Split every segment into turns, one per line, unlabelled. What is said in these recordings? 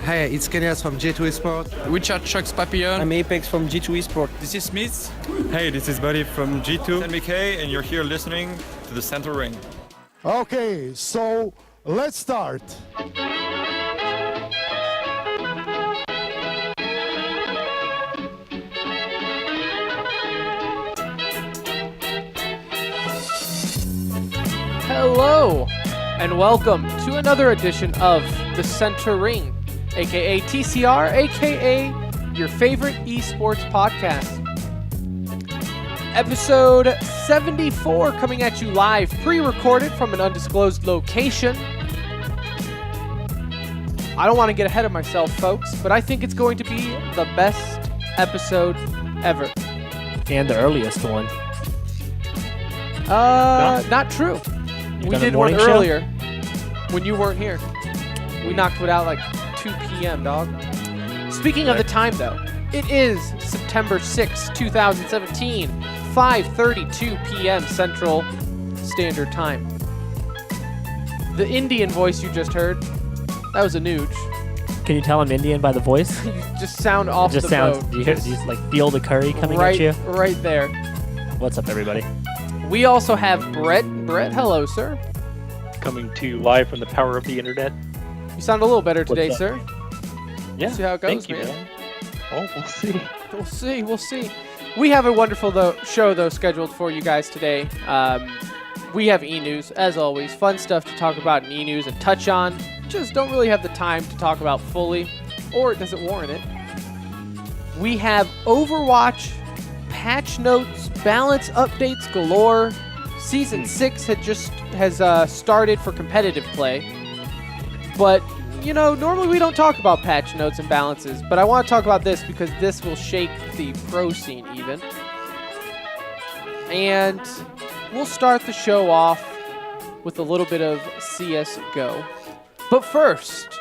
Hey, it's Kenias from J2 Esport.
Richard Chucks Papillon.
I'm Apex from G2 Esport.
This is Smith.
Hey, this is Buddy from G2.
And MK, and you're here listening to the Center Ring.
Okay, so let's start.
Hello, and welcome to another edition of the Center Ring, aka TCR, aka your favorite esports podcast. Episode 74 coming at you live, pre-recorded from an undisclosed location. I don't want to get ahead of myself, folks, but I think it's going to be the best episode ever.
And the earliest one.
Not true. We did one
show?
earlier when you weren't here. We knocked it out like 2 p.m., dog. Speaking of the time, though, it is September 6, 2017, 5:32 p.m. Central Standard Time. The Indian voice you just heard, that was Anuj.
Can you tell I'm Indian by the voice?
You just sound off
It just
the
sounds.
boat.
Do you like feel the curry coming
right,
at you?
Right there.
What's up, everybody?
We also have Brett. Brett, hello, sir.
Coming to you live from the power of the internet.
You sound a little better today,
What's up?
sir.
Yeah,
See how it goes,
thank you,
man.
Oh, we'll see.
We'll see. We have a wonderful show scheduled for you guys today. We have e-news, as always. Fun stuff to talk about in e-news and touch on. Just don't really have the time to talk about fully, or it doesn't warrant it. We have Overwatch, patch notes, balance updates galore. Season 6 has started for competitive play. But, you know, normally we don't talk about patch notes and balances, but I want to talk about this because this will shake the pro scene even. And we'll start the show off with a little bit of CSGO. But first,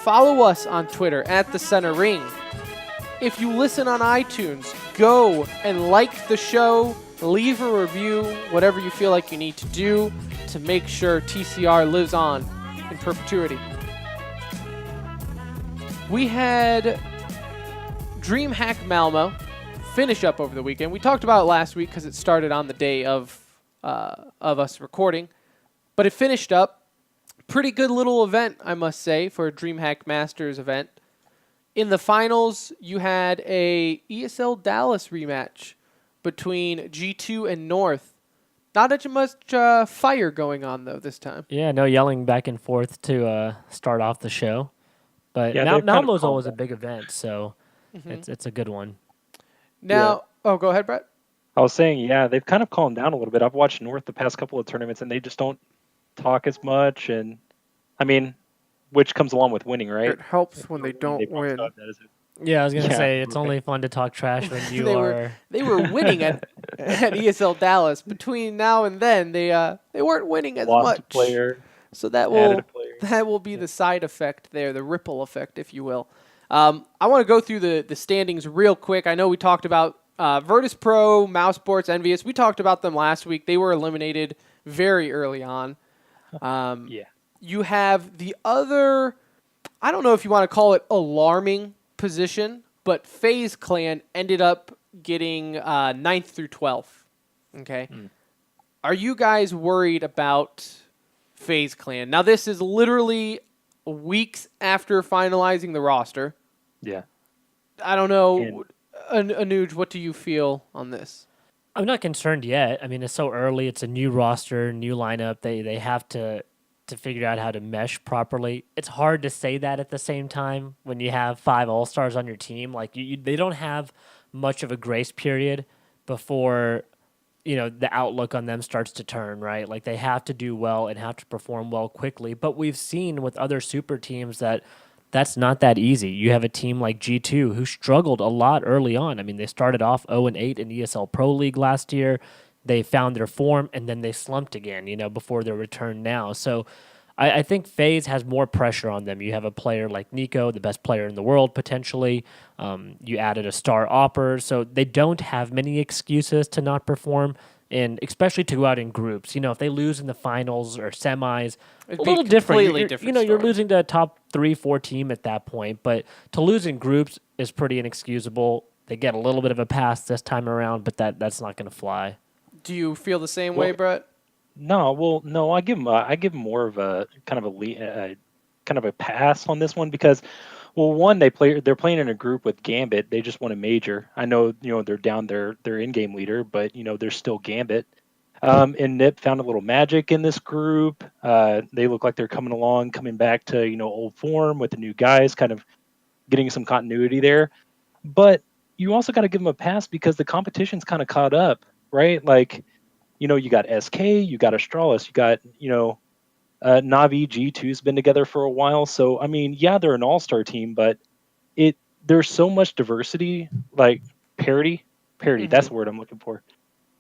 follow us on Twitter at The Center Ring. If you listen on iTunes, go and like the show, leave a review, whatever you feel like you need to do to make sure TCR lives on in perpetuity. We had Dreamhack Malmo finish up over the weekend. We talked about it last week because it started on the day of us recording, but it finished up. Pretty good little event, I must say, for a Dreamhack Masters event. In the finals, you had a ESL Dallas rematch between G2 and North. Not as much fire going on, though, this time.
Yeah, no yelling back and forth to start off the show. But
Yeah,
Malmo's always a big event, so it's a good one.
Now, go ahead, Brett.
I was saying, yeah, they've kind of calmed down a little bit. I've watched North the past couple of tournaments, and they just don't talk as much. And I mean, which comes along with winning, right?
It helps when they don't win.
Yeah, I was going to say, it's only fun to talk trash when you are...
They were winning at ESL Dallas. Between now and then, they weren't winning as
Lost
much.
a player.
So that
Added a player.
will be the side effect there, the ripple effect, if you will. I want to go through the standings real quick. I know we talked about Virtus Pro, Mouse Sports, Envious. We talked about them last week. They were eliminated very early on.
Yeah.
You have the other, I don't know if you want to call it alarming position, but FaZe Clan ended up getting 9th through 12th. Okay. Are you guys worried about FaZe Clan? Now, this is literally weeks after finalizing the roster.
Yeah.
I don't know. Anuj, what do you feel on this?
I'm not concerned yet. I mean, it's so early. It's a new roster, new lineup. They have to figure out how to mesh properly. It's hard to say that at the same time when you have 5 All-Stars on your team. Like they don't have much of a grace period before, you know, the outlook on them starts to turn, right? Like they have to do well and have to perform well quickly. But we've seen with other super teams that that's not that easy. You have a team like G2 who struggled a lot early on. I mean, they started off 0-8 in ESL Pro League last year. They found their form, and then they slumped again, you know, before their return now. So I think FaZe has more pressure on them. You have a player like Nico, the best player in the world, potentially. You added a star opper, so they don't have many excuses to not perform. and especially to go out in groups. You know, if they lose in the finals or semis,
It'd
a
be
little
a
different.
completely
You're-
different
You know, you're
story.
losing to a top 3-4 team at that point, but to lose in groups is pretty inexcusable. They get a little bit of a pass this time around, but that's not going to fly.
Do you feel the same way, Brett?
No, well, no, I give 'em more of a kind of kind of a pass on this one because, well, one, they're playing in a group with Gambit. They just won a major. I know, they're down their in-game leader, but they're still Gambit. And Nip found a little magic in this group. They look like they're coming back to old form with the new guys, kind of getting some continuity there. But you also got to give them a pass because the competition's kind of caught up, right? Like, you got SK, you got Astralis, you got Navi. G2's been together for a while, so I mean, yeah, they're an all-star team, but there's so much diversity, like parity. That's the word I'm looking for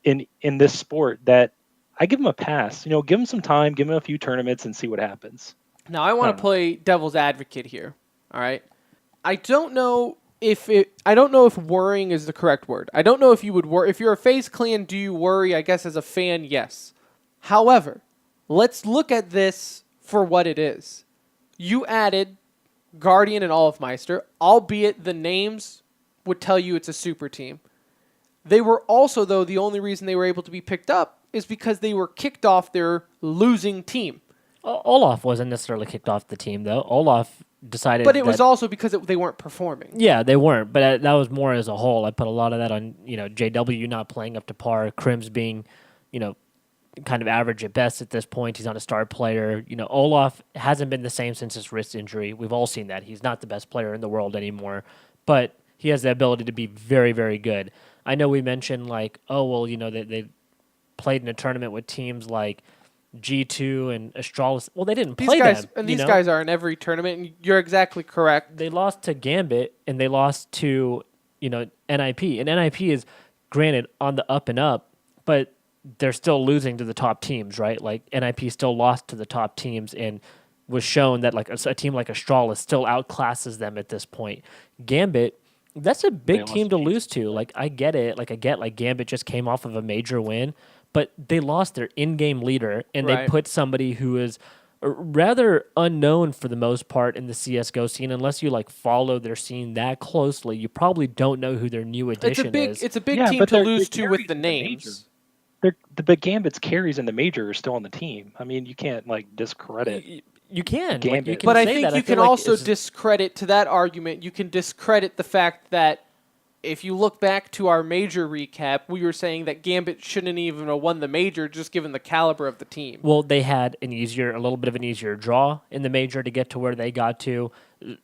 in this sport that I give them a pass. Give them some time, give them a few tournaments, and see what happens.
Now, I want to play devil's advocate here. All right. I don't know if worrying is the correct word. I don't know if you would worry. If you're a FaZe clan, do you worry? I guess as a fan, yes. However, let's look at this for what it is. You added Guardian and Olafmeister, albeit the names would tell you it's a super team. They were also, though, the only reason they were able to be picked up is because they were kicked off their losing team.
Olaf wasn't necessarily kicked off the team, though. Olaf decided
But it was also because they weren't performing.
Yeah, they weren't, but that was more as a whole. I put a lot of that on, JW not playing up to par, Crims being, kind of average at best at this point. He's not a star player. Olaf hasn't been the same since his wrist injury. We've all seen that. He's not the best player in the world anymore, but he has the ability to be very, very good. I know we mentioned like, they played in a tournament with teams like G2 and Astralis. Well, they didn't play them.
And these guys are in every tournament, and you're exactly correct.
They lost to Gambit, and they lost to, NIP. And NIP is, granted, on the up and up, but they're still losing to the top teams, right? Like, NIP still lost to the top teams and was shown that, like, a team like Astralis still outclasses them at this point. Gambit, that's a big team to lose to. Like, I get it. Like, Gambit just came off of a major win, but they lost their in-game leader, and they put somebody who is rather unknown for the most part in the CSGO scene. Unless you like follow their scene that closely, you probably don't know who their new addition is.
It's a big team to lose to with the names.
The Gambit's carries in the major are still on the team. I mean, you can't like discredit.
You can,
Gambit.
you can
But I
say
think
that.
you can also discredit to that argument. You can discredit the fact that if you look back to our major recap, we were saying that Gambit shouldn't even have won the major just given the caliber of the team.
Well, they had a little bit of an easier draw in the major to get to where they got to.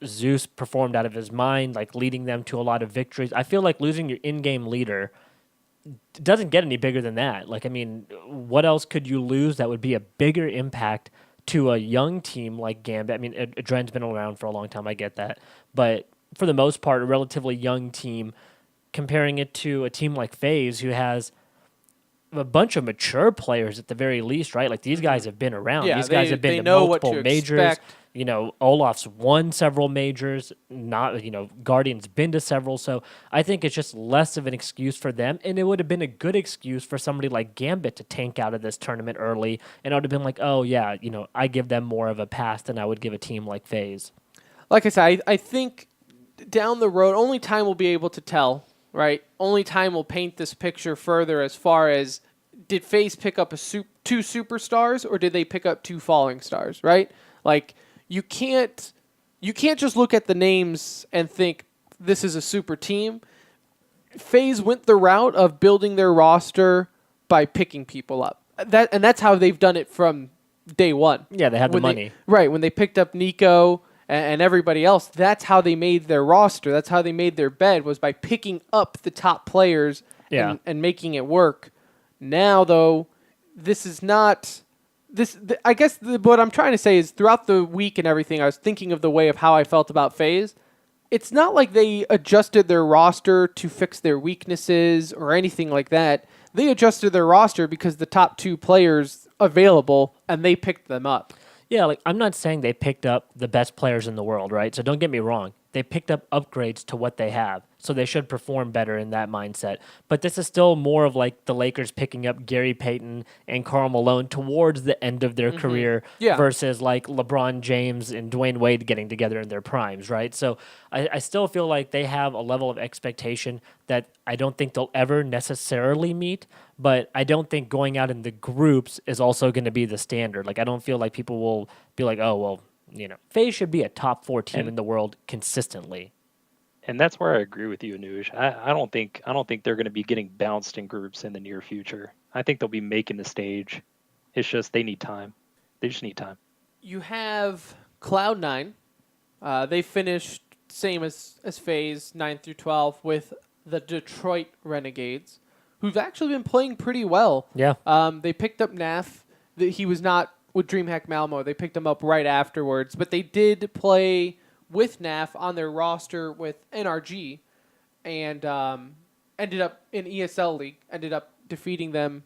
Zeus performed out of his mind, like leading them to a lot of victories. I feel like losing your in-game leader doesn't get any bigger than that. Like, I mean, what else could you lose that would be a bigger impact to a young team like Gambit? I mean, Adren's been around for a long time, I get that. But for the most part, a relatively young team, comparing it to a team like FaZe, who has a bunch of mature players at the very least, right? Like, these guys have been around.
Yeah,
these guys have been to
know what
multiple
to
majors.
expect.
Olaf's won several majors. Guardian's been to several. So I think it's just less of an excuse for them. And it would have been a good excuse for somebody like Gambit to tank out of this tournament early. And I would have been like, oh, yeah, I give them more of a pass than I would give a team like FaZe.
Like I said, I think down the road, only time will be able to tell, right? Only time will paint this picture further as far as did FaZe pick up two superstars or did they pick up two falling stars, right? Like, you can't just look at the names and think this is a super team. FaZe went the route of building their roster by picking people up. That's how they've done it from day one.
Yeah, they had the money.
When they picked up Nico and everybody else, that's how they made their roster. That's how they made their bed, was by picking up the top players and making it work. Now, though, this is not... I guess what I'm trying to say is throughout the week and everything, I was thinking of the way of how I felt about FaZe. It's not like they adjusted their roster to fix their weaknesses or anything like that. They adjusted their roster because the top two players available, and they picked them up.
Yeah, like, I'm not saying they picked up the best players in the world, right? So don't get me wrong. they picked up upgrades to what they have, so they should perform better in that mindset. But this is still more of like the Lakers picking up Gary Payton and Karl Malone towards the end of their career
Yeah.
versus like LeBron James and Dwayne Wade getting together in their primes, right? So I still feel like they have a level of expectation that I don't think they'll ever necessarily meet, but I don't think going out in the groups is also going to be the standard. Like, I don't feel like people will be like, oh, well, FaZe should be a top 4 team in the world consistently.
And that's where I agree with you, Anuj. I don't think they're going to be getting bounced in groups in the near future. I think they'll be making the stage. It's just they need time. They just need time.
You have Cloud9. They finished same as FaZe 9 through 12 with the Detroit Renegades, who've actually been playing pretty well.
Yeah.
They picked up Naf. He was not with Dreamhack Malmo. They picked him up right afterwards, but they did play with Naf on their roster with NRG, and ended up in ESL League. Ended up defeating them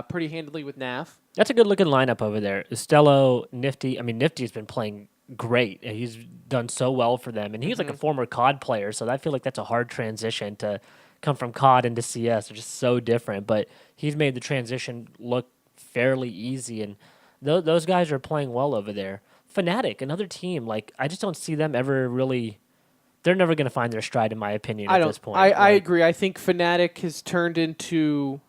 pretty handily with Naf.
That's a good looking lineup over there. Estelo, Nifty. I mean, Nifty's been playing great. He's done so well for them, and he's like a former COD player, so I feel like that's a hard transition to come from COD into CS. They're just so different, but he's made the transition look fairly easy, and those guys are playing well over there. Fnatic, another team, like I just don't see them ever really. They're never going to find their stride, in my opinion, at this point.
I agree. I think Fnatic has turned into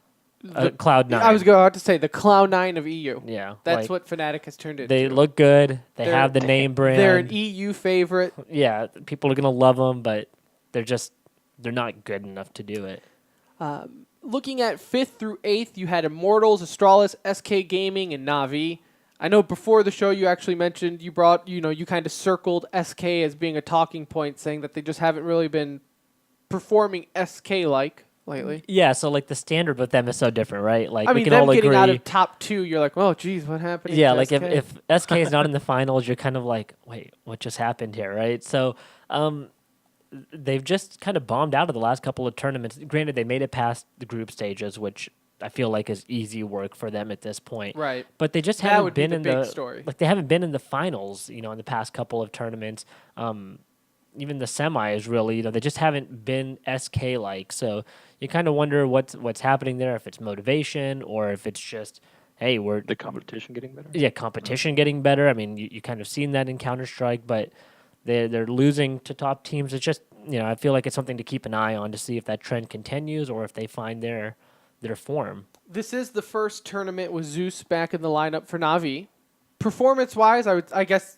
Cloud9.
I was going to say the Cloud9 of EU.
Yeah,
that's what Fnatic has turned into.
They look good. They have the name brand.
They're an EU favorite.
Yeah, people are going to love them, but they're not good enough to do it.
Looking at 5th through 8th, you had Immortals, Astralis, SK Gaming, and Na'Vi. I know before the show you actually mentioned you kind of circled SK as being a talking point, saying that they just haven't really been performing SK-like lately.
Yeah, so like the standard with them is so different, right? Like
I mean,
we can
them
all
getting
agree.
out of top 2, you're like, oh, geez, what happened?
Yeah, like if SK is not in the finals, you're kind of like, wait, what just happened here, right? So they've just kind of bombed out of the last couple of tournaments. Granted, they made it past the group stages, which I feel like is easy work for them at this point.
Right.
But they just
That
haven't
would be
been
the
in
big
the
story.
Like they haven't been in the finals, in the past couple of tournaments. Even the semis really, they just haven't been SK like. So you kind of wonder what's happening there, if it's motivation or if it's just, hey, we're
The competition getting better.
Yeah, competition getting better. I mean, you kind of seen that in Counter-Strike, but they're losing to top teams. It's just, I feel like it's something to keep an eye on to see if that trend continues or if they find their form.
This is the first tournament with Zeus back in the lineup for Na'Vi. Performance-wise, I guess,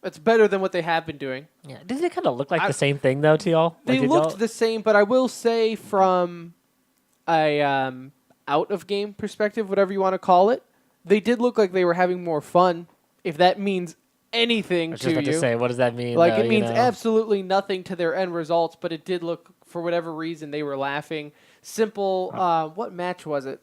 it's better than what they have been doing.
Yeah, does it kind of look like the same thing though to y'all?
They looked the same, but I will say from a out-of-game perspective, whatever you want to call it, they did look like they were having more fun, if that means anything
I was
to
just about
you.
to say, what does that mean?
Like,
though,
it means absolutely nothing to their end results, but it did look, for whatever reason, they were laughing. Simple, what match was it?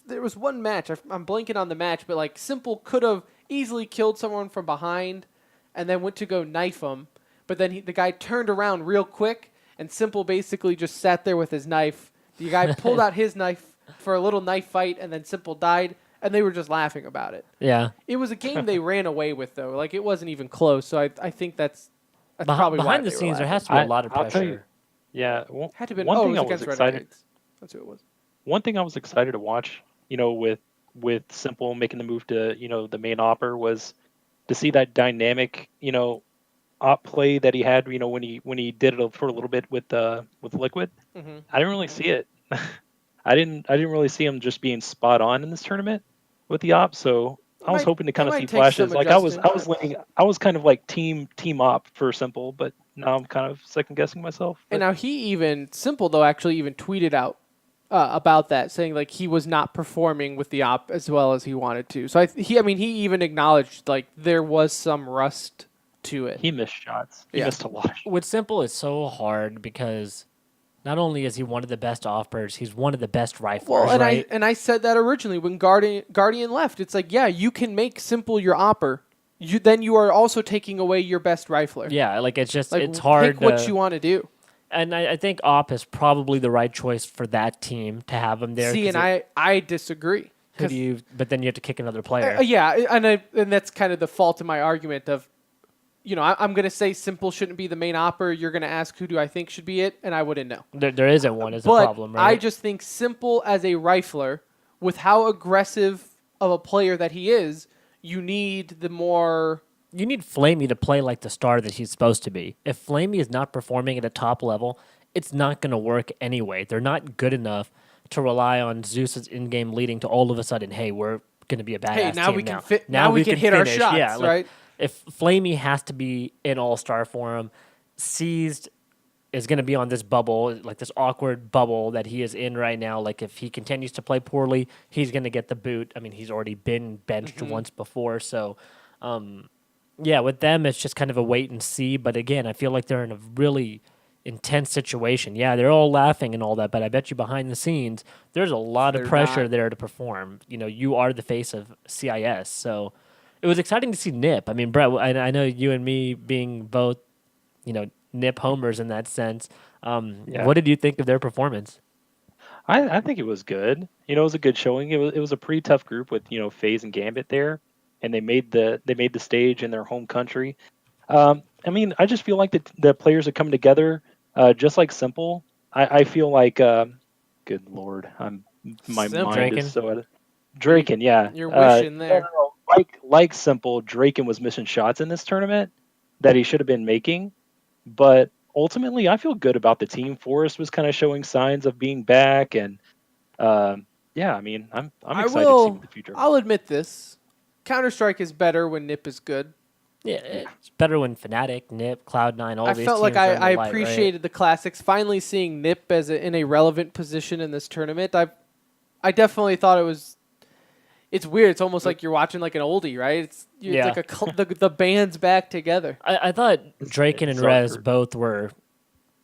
There was one match, I'm blanking on the match, but like Simple could have easily killed someone from behind and then went to go knife him, but then the guy turned around real quick, and Simple basically just sat there with his knife. The guy pulled out his knife for a little knife fight, and then Simple died, and they were just laughing about it.
Yeah.
It was a game they ran away with, though. Like, it wasn't even close, so I think that's probably why
behind the
they were
scenes. There
laughing.
has to be a lot of
I'll tell
pressure.
you, yeah. Well,
Had to be.
one
Oh,
thing
it
I
was
was
against
excited.
Renegades. That's who it was.
One thing I was excited to watch, with Simple making the move to, the main opper was to see that dynamic, op play that he had, when he did it for a little bit with Liquid.
Mm-hmm.
I didn't really see it. I didn't really see him just being spot on in this tournament with the op. So I was hoping to kind of see flashes. Like I was kind of like team op for Simple, but now I'm kind of second guessing myself.
And now Simple though actually even tweeted out about that, saying like he was not performing with the op as well as he wanted to. So he even acknowledged like there was some rust to it.
He missed shots. He missed a lot.
With Simple, it's so hard because not only is he one of the best offers, he's one of the best riflers,
Well, and
right?
I said that originally when Guardian left. It's like, yeah, you can make Simple your opper. Then you are also taking away your best rifler.
Yeah, like it's just
Like,
it's hard.
Pick what you want to do.
And I think op is probably the right choice for that team to have him there.
See, and I disagree.
But then you have to kick another player.
Yeah, and that's kind of the fault of my argument of I'm going to say Simple shouldn't be the main opper. You're going to ask who do I think should be it, and I wouldn't know.
There isn't one is the
But
problem, right?
I just think Simple as a rifler, with how aggressive of a player that he is, you need the more...
You need Flamey to play like the star that he's supposed to be. If Flamey is not performing at a top level, it's not going to work anyway. They're not good enough to rely on Zeus's in-game leading to all of a sudden, hey, we're going to be a badass
Hey, now
team
we
now.
can fit. Now we can hit our
finish.
shots,
Yeah, like,
right?
If Flamey has to be an all-star for him, Seized is going to be on this bubble, like this awkward bubble that he is in right now. Like if he continues to play poorly, he's going to get the boot. I mean, he's already been benched once before, so yeah, with them it's just kind of a wait and see. But again, I feel like they're in a really intense situation. Yeah, they're all laughing and all that, but I bet you behind the scenes there's a lot of
They're
pressure
not.
there to perform. You are the face of CIS, so it was exciting to see Nip. I mean, Brett, I know you and me being both, Nip homers in that sense.
Yeah.
What did you think of their performance?
I think it was good. It was a good showing. It was a pretty tough group with FaZe and Gambit there, and they made the stage in their home country. I mean, I just feel like the players are coming together, just like Simple. I feel like, good lord, my
Simple.
mind
Draken?
is so Draken, yeah.
You're wishing there.
No. Like Simple, Draken was missing shots in this tournament that he should have been making, but ultimately, I feel good about the team. Forrest was kind of showing signs of being back, and yeah, I mean, I'm excited to see what the future.
I'll admit this. Counter-Strike is better when Nip is good.
Yeah, it's better when Fnatic, Nip, Cloud9, all
I
these
felt like
teams are in the
I
light,
appreciated the classics. Finally seeing Nip as in a relevant position in this tournament. I definitely thought it was. It's weird. It's almost like you're watching like an oldie, right? It's
Yeah.
like the band's back together.
I thought Draken and
so
Rez
true.
both were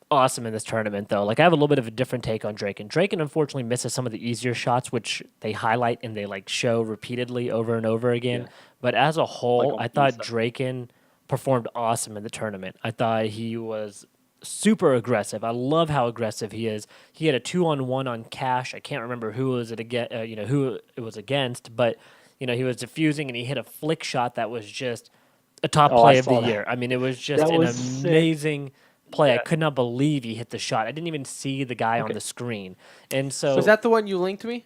awesome in this tournament, though. Like, I have a little bit of a different take on Draken. Draken, unfortunately, misses some of the easier shots, which they highlight and they, show repeatedly over and over again.
Yeah.
But as a whole,
on
I thought
B-side.
Draken performed awesome in the tournament. I thought he was super aggressive. I love how aggressive he is. He had a 2-on-1 on Cash. I can't remember who was it who it was against, but he was diffusing and he hit a flick shot that was just a top
Oh,
play
I
of the
saw that.
year. I mean, it was just
That
an
was sick.
amazing play. I
Yeah.
could not believe he hit the shot. I didn't even see the guy on the screen. And so
Was that the one you linked me?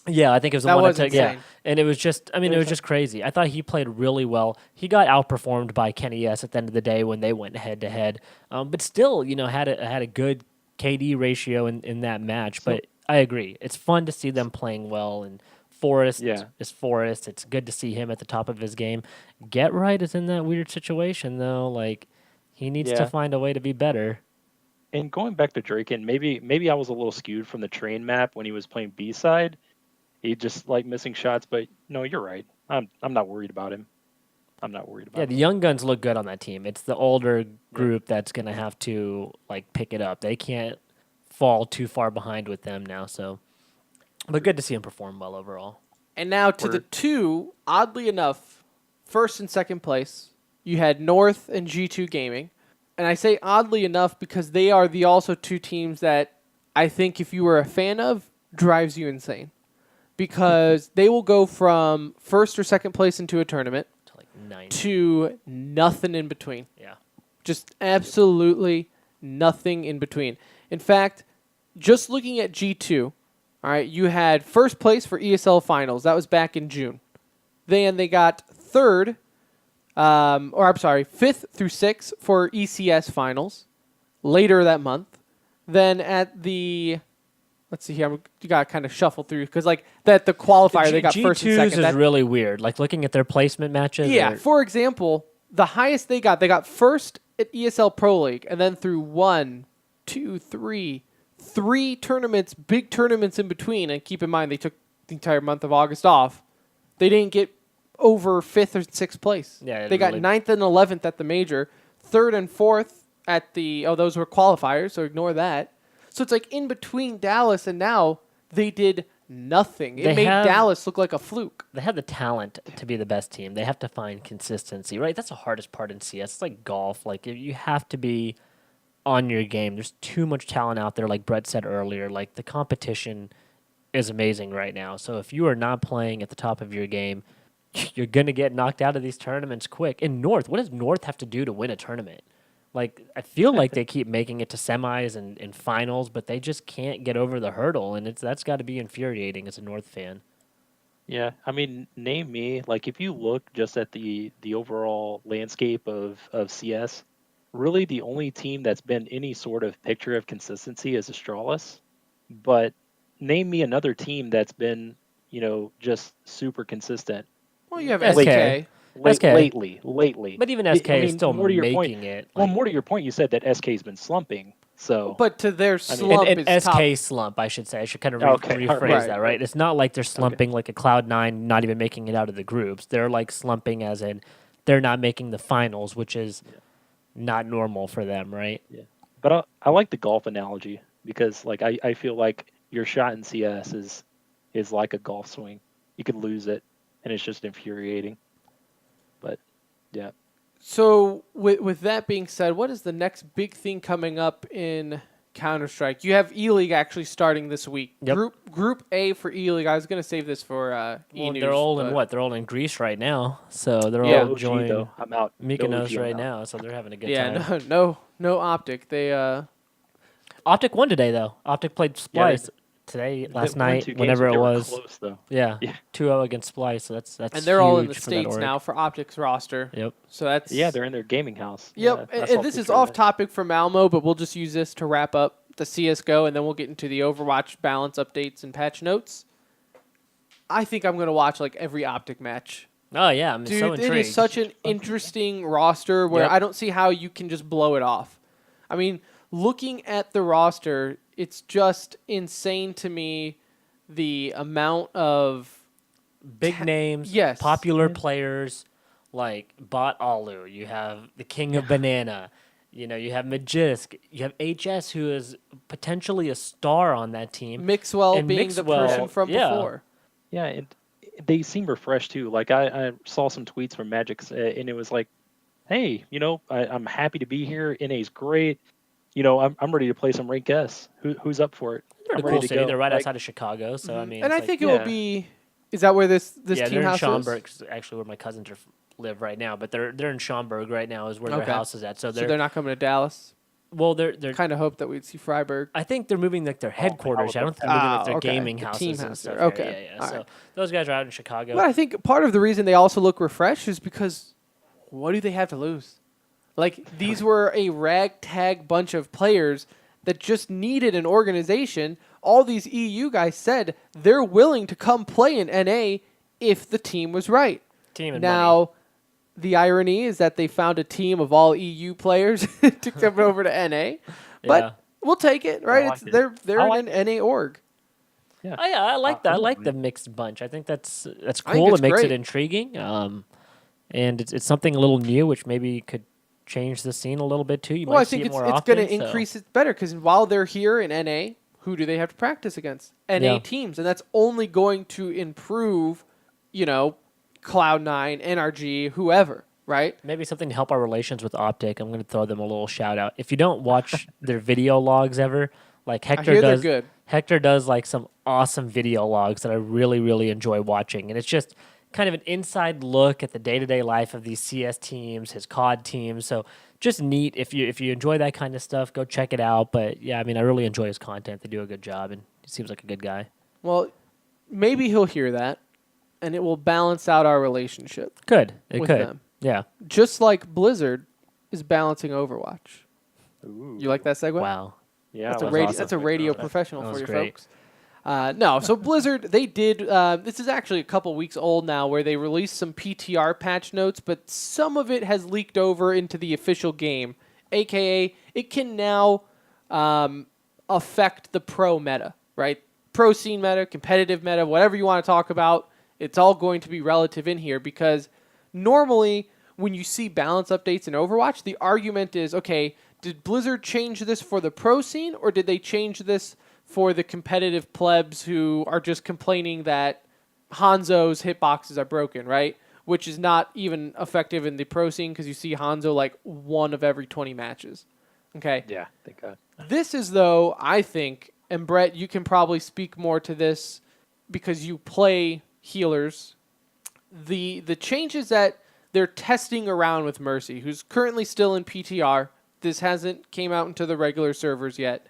yeah, I think it was the
That
one
was
I took. Yeah,
insane.
and it was just, it was just crazy. I thought he played really well. He got outperformed by Kenny S at the end of the day when they went head to head. But still, had a good KD ratio in that match. But I agree, it's fun to see them playing well. And Forrest is Forrest. It's good to see him at the top of his game. Get Right is in that weird situation though. Like, he needs to
Yeah.
find a way to be better.
And going back to Draken, maybe I was a little skewed from the train map when he was playing B side. He just missing shots, but no, you're right. I'm not worried about him. I'm not worried about
Yeah,
him.
the young guns look good on that team. It's the older group that's gonna have to pick it up. They can't fall too far behind with them now. So, but good to see him perform well overall.
And now to the two, oddly enough, first and second place, you had North and G2 Gaming. And I say oddly enough because they are the also two teams that I think if you were a fan of, drives you insane. Because they will go from first or second place into a tournament
To 90.
to nothing in between.
Yeah.
Just absolutely nothing in between. In fact, just looking at G2, all right, you had first place for ESL Finals. That was back in June. Then they got fifth through sixth for ECS Finals later that month. Then at the, let's see here, you got to kind of shuffle through because the qualifier, they got first and
G2s
second.
is
That-
really weird. Like looking at their placement matches.
yeah,
or-
for example, the highest they got first at ESL Pro League, and then through three tournaments, big tournaments in between. And keep in mind, they took the entire month of August off. They didn't get over 5th or 6th place.
Yeah,
they got
really-
9th and 11th at the major, 3rd and 4th at the, those were qualifiers, so ignore that. So it's in between Dallas and now they did nothing. It
They
made
have-
Dallas look like a fluke.
They have the talent to be the best team. They have to find consistency, right? That's the hardest part in CS. It's like golf. You have to be on your game. There's too much talent out there, like Brett said earlier. The competition is amazing right now. So if you are not playing at the top of your game, you're going to get knocked out of these tournaments quick. In North, what does North have to do to win a tournament? Like, I feel like they keep making it to semis and finals, but they just can't get over the hurdle, and that's got to be infuriating as a North fan.
Yeah, I mean, name me, like if you look just at the overall landscape of CS, really the only team that's been any sort of picture of consistency is Astralis. But name me another team that's been, just super consistent
Well, you have
SK.
SK.
SK.
lately.
But even
I-
SK
I
is
mean,
still
more to your
making
point,
it.
Well,
like-
more to your point, you said that SK's been slumping. So,
But to their slump
an
is top.
SK slump, I should say. I should kind of
Okay,
rephrase
right,
that, right? It's not like they're slumping like a Cloud9, not even making it out of the groups. They're like slumping as in they're not making the finals, which is not normal for them, right?
yeah. But I like the golf analogy because like I feel like your shot in CS is like a golf swing. You could lose it, and it's just infuriating. But yeah.
So with that being said, what is the next big thing coming up in Counter-Strike? You have E-League actually starting this week.
Yep.
Group A for E-League. I was going to save this for
Well,
E-News.
they're all in
but-
what? They're all in Greece right now, so they're
Yeah.
all
No OG,
joining
though. I'm out. No
Mykonos
OG, I'm
right
out.
now, so they're having a good
Yeah,
time.
no Optic. They
Optic won today though. Optic played
Yeah,
Splice today, last
They won
night,
2 games,
whenever
but
it
they were
was.
close though.
Yeah,
Yeah.
2-0 against Splice. So that's
and they're all in the
huge for that
States
org.
now for Optic's roster.
Yep.
So that's
Yeah, they're in their gaming house.
Yep,
Yeah, I
and
saw
this is
picture of
off
that.
topic for Malmo, but we'll just use this to wrap up the CS:GO, and then we'll get into the Overwatch balance updates and patch notes. I think I'm gonna watch like every Optic match.
Oh yeah, I'm
Dude,
so
it
intrigued.
is such an interesting roster where
Yep.
I don't see how you can just blow it off. I mean, looking at the roster, it's just insane to me the amount of
Big names,
yes.
popular players like Bot Alu. You have the King of Banana. You know, you have Magisk. You have HS, who is potentially a star on that team.
Mixwell
And
being the
Mixwell,
person from
yeah.
before.
Yeah, and they seem refreshed too. Like I saw some tweets from Magic, and it was like, "Hey, I'm happy to be here. NA's great. I'm ready to play some rank S. Who's up for it?
They're
I'm
a
ready
cool
to
city.
go."
They're right
Like,
outside of Chicago, so I mean,
And
it's
I
like-
think it will
yeah.
be. Is that where this
yeah,
team
they're in
house
Schaumburg,
is?
actually where my cousins live right now. But they're in Schaumburg right now, is where
Okay.
their house is at. So
So they're not coming to Dallas.
they're
Kind of hope that we'd see Freiburg.
I think they're moving like their headquarters. I don't think they're moving like their gaming
the
houses
team
and
house
stuff.
there.
Yeah,
Okay.
yeah.
All
So
right.
those guys are out in Chicago.
But I think part of the reason they also look refreshed is because what do they have to lose? Like, these were a ragtag bunch of players that just needed an organization. All these EU guys said they're willing to come play in NA if the team was right.
Team and
Now,
money.
the irony is that they found a team of all EU players to come over to NA. But
Yeah.
we'll take it, right?
like
It's
it.
they're
I
in
like
an NA org.
Oh yeah, I like that. I like the
absolutely.
mixed bunch. I think that's
I think
cool.
it's
It makes
great.
it intriguing. And it's something a little new, which maybe could change the scene a little bit too. You
Well,
might
I
see
think
it more
it's
often.
going to increase it better because while they're here in NA, who do they have to practice against? NA
Yeah.
teams, and that's only going to improve, Cloud9, NRG, whoever, right?
Maybe something to help our relations with Optic. I'm going to throw them a little shout out. If you don't watch their video logs ever, like Hector
hear they're
does,
good.
Hector does like some awesome video logs that I really, really enjoy watching. And it's just kind of an inside look at the day-to-day life of these CS teams, his COD teams. So just neat. If you enjoy that kind of stuff, go check it out. But yeah, I mean, I really enjoy his content. They do a good job, and he seems like a good guy.
Well, maybe he'll hear that, and it will balance out our relationship.
Good. It
With
could.
them.
Yeah.
Just like Blizzard is balancing Overwatch.
Ooh.
You like that segue?
Wow.
Yeah,
That's a
that's
radio.
awesome.
That's a radio professional
That
for
was
you
great.
folks. No, so Blizzard, they did. This is actually a couple weeks old now, where they released some PTR patch notes, but some of it has leaked over into the official game. AKA, it can now affect the pro meta, right? Pro scene meta, competitive meta, whatever you want to talk about. It's all going to be relative in here because normally when you see balance updates in Overwatch, the argument is, okay, did Blizzard change this for the pro scene or did they change this for the competitive plebs who are just complaining that Hanzo's hitboxes are broken, right? Which is not even effective in the pro scene because you see Hanzo like 1 of every 20 matches. Okay.
Yeah, thank God.
This is, though, I think, and Brett, you can probably speak more to this because you play healers. the changes that they're testing around with Mercy, who's currently still in PTR. This hasn't came out into the regular servers yet.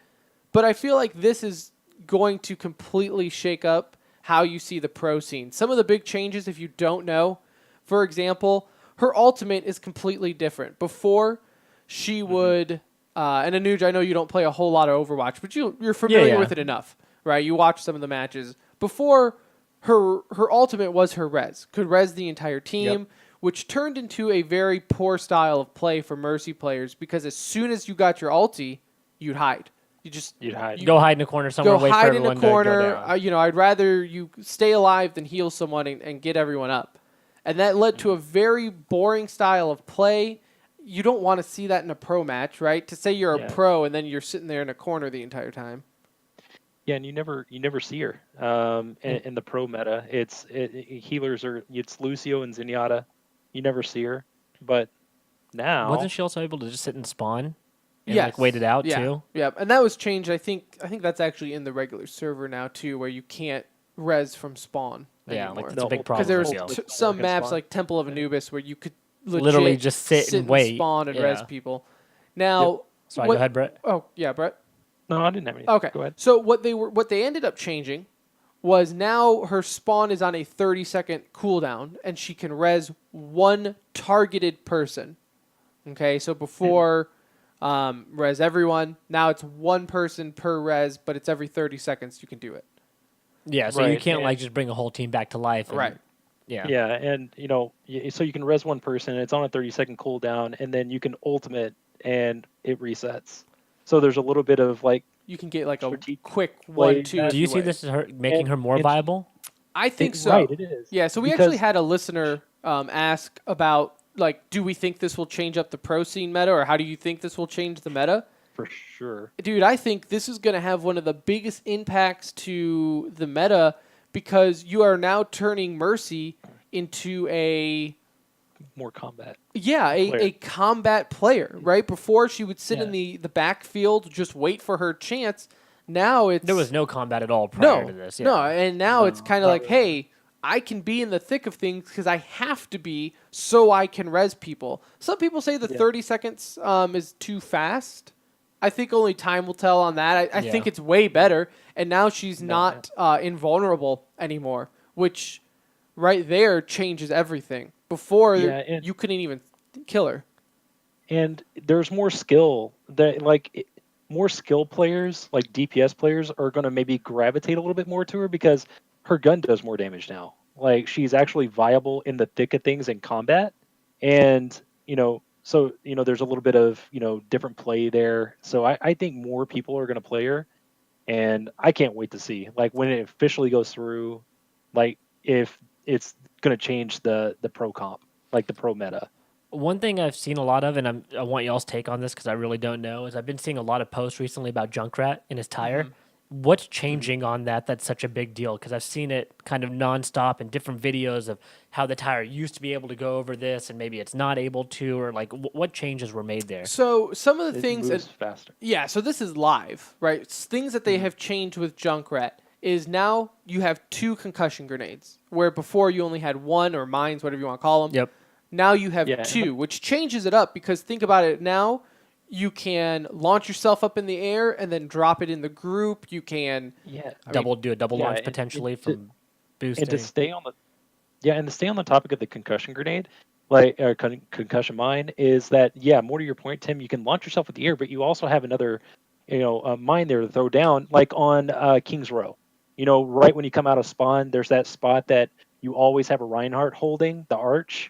But I feel like this is going to completely shake up how you see the pro scene. Some of the big changes, if you don't know, for example, her ultimate is completely different. Before, she would, and Anuj, I know you don't play a whole lot of Overwatch, but you're familiar with it enough, right? You watch some of the matches. Before, her ultimate was her res, could res the entire team, which turned into a very poor style of play for Mercy players because as soon as you got your ulti, you'd hide. You'd hide.
Go hide in a corner somewhere.
Go
wait
hide
for
in a
everyone to go
corner.
down.
I'd rather you stay alive than heal someone and get everyone up. And that led to a very boring style of play. You don't want to see that in a pro match, right? To say you're a pro and then you're sitting there in a corner the entire time.
Yeah, and you never see her in the pro meta. Healers it's Lucio and Zenyatta. You never see her, but now
Wasn't she also able to just sit and spawn? And
Yes.
like wait it out too?
Yeah, and that was changed. I think that's actually in the regular server now too, where you can't res from spawn anymore.
Like that's a big problem.
Because there
for
was
CL.
some
Can
maps
spawn.
like Temple of Anubis where you could
Literally
legit
just sit and wait.
spawn and res
Yeah.
people. Now,
Sorry, go ahead, Brett.
Oh yeah, Brett.
No, I didn't have anything.
Okay.
Go ahead.
So what they ended up changing was now her spawn is on a 30-second cooldown, and she can res one targeted person. Okay, so before res everyone, now it's one person per res, but it's every 30 seconds you can do it.
Yeah, so you
Right,
can't
and-
like just bring a whole team back to life. And,
Right.
Yeah.
Yeah, and so you can res one person, and it's on a 30-second cooldown, and then you can ultimate, and it resets. So there's a little bit of like
You can get like a
Strategic
quick
play
1-2.
that
Do you see
way.
this as her making her more
and-
viable?
I think so.
Right, it is.
Yeah, so we
Because-
actually had a listener ask about, like, do we think this will change up the pro scene meta, or how do you think this will change the meta?
For sure.
Dude, I think this is going to have one of the biggest impacts to the meta because you are now turning Mercy into
More combat.
a combat player, right? Before she would sit in
Yeah.
the backfield, just wait for her chance. Now it's
There was no combat at all prior to this. Yeah.
no, and now it's kind of
not
like, hey, I can be in the thick of things because I have to be so I can res people. Some people say the 30 seconds is too fast. I think only time will tell on that. I think it's way better. And now she's not invulnerable anymore, which right there changes everything. Before, you couldn't even kill her.
And there's more skill more skill players, like DPS players, are going to maybe gravitate a little bit more to her because her gun does more damage now. Like she's actually viable in the thick of things in combat, and so there's a little bit of different play there. So I think more people are going to play her, and I can't wait to see like when it officially goes through, like if it's going to change the pro comp, like the pro meta.
One thing I've seen a lot of, and I want y'all's take on this because I really don't know, is I've been seeing a lot of posts recently about Junkrat and his tire. What's changing on that that's such a big deal? Because I've seen it kind of nonstop in different videos of how the tire used to be able to go over this and maybe it's not able to, or like what changes were made there?
So some of the
It
things
moves faster.
Yeah, so this is live, right? Things that they have changed with Junkrat is now you have 2 concussion grenades, where before you only had 1 or mines, whatever you want to call them.
Yep.
Now you have
Yeah,
2, which changes it up because think about it now. You can launch yourself up in the air and then drop it in the group. You can
Do a
double launch
and-
potentially
and
from boosting.
and to stay on the topic of the concussion grenade, like concussion mine, is that more to your point, Tim, you can launch yourself with the air, but you also have another mine there to throw down, like on King's Row. Right when you come out of spawn, there's that spot that you always have a Reinhardt holding the arch.